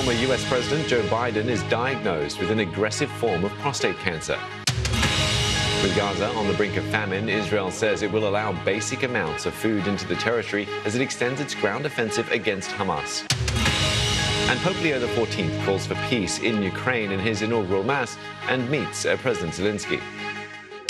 Former US President Joe Biden is diagnosed with an aggressive form of prostate cancer. With Gaza on the brink of famine, Israel says it will allow basic amounts of food into the territory as it extends its ground offensive against Hamas. And Pope Leo XIV calls for peace in Ukraine in his inaugural Mass and meets President Zelensky.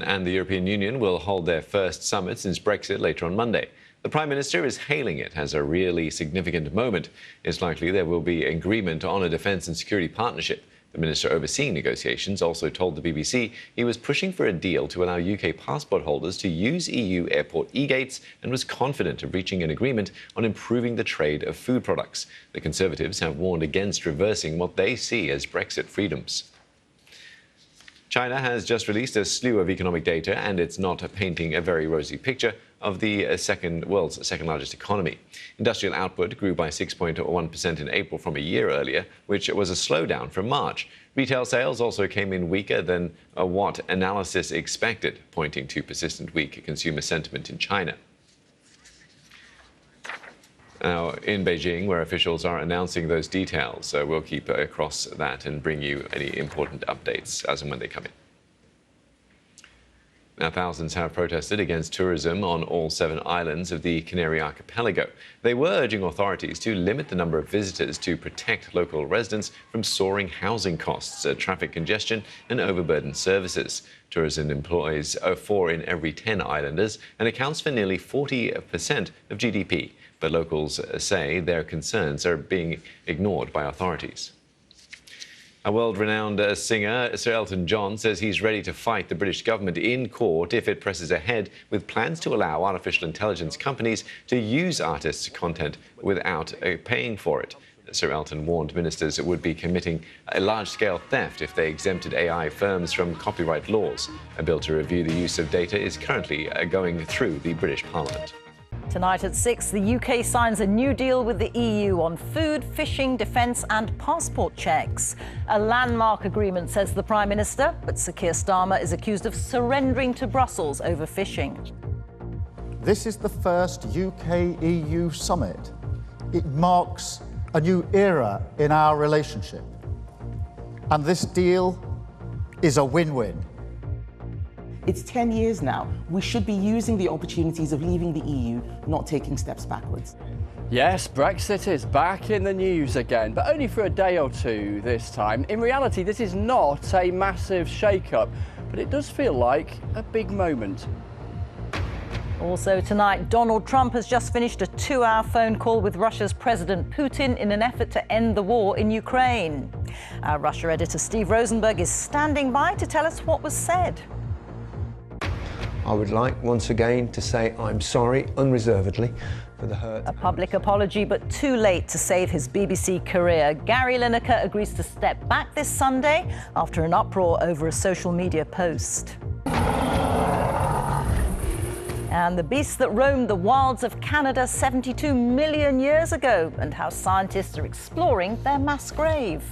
And the European Union will hold their first summit since Brexit later on Monday. The Prime Minister is hailing it as a really significant moment. It's likely there will be agreement on a defence and security partnership. The minister overseeing negotiations also told the BBC he was pushing for a deal to allow UK passport holders to use EU airport e-gates and was confident of reaching an agreement on improving the trade of food products. The Conservatives have warned against reversing what they see as Brexit freedoms. China has just released a slew of economic data, and it's not painting a very rosy picture of the world's second largest economy. Industrial output grew by 6.1% in April from a year earlier, which was a slowdown from March. Retail sales also came in weaker than what analysis expected, pointing to persistent weak consumer sentiment in China. Now, in Beijing, where officials are announcing those details, we'll keep across that and bring you any important updates as and when they come in. Now, thousands have protested against tourism on all 7 islands of the Canary Archipelago. They were urging authorities to limit the number of visitors to protect local residents from soaring housing costs, traffic congestion and overburdened services. Tourism employs 4 in every 10 islanders and accounts for nearly 40% of GDP. But locals say their concerns are being ignored by authorities. A world-renowned singer, Sir Elton John, says he's ready to fight the British government in court if it presses ahead with plans to allow artificial intelligence companies to use artists' content without paying for it. Sir Elton warned ministers would be committing a large-scale theft if they exempted AI firms from copyright laws. A bill to review the use of data is currently going through the British Parliament. Tonight at 6, the UK signs a new deal with the EU on food, fishing, defence and passport checks. A landmark agreement, says the Prime Minister, but Sir Keir Starmer is accused of surrendering to Brussels over fishing. This is the first UK-EU summit. It marks a new era in our relationship. And this deal is a win-win. It's 10 years now. We should be using the opportunities of leaving the EU, not taking steps backwards. Yes, Brexit is back in the news again, but only for a day or two this time. In reality, this is not a massive shake-up, but it does feel like a big moment. Also tonight, Donald Trump has just finished a 2-hour phone call with Russia's President Putin in an effort to end the war in Ukraine. Our Russia editor Steve Rosenberg is standing by to tell us what was said. I would like once again to say I'm sorry unreservedly for the hurt. A public apology, but too late to save his BBC career. Gary Lineker agrees to step back this Sunday after an uproar over a social media post. And the beasts that roamed the wilds of Canada 72 million years ago, and how scientists are exploring their mass grave.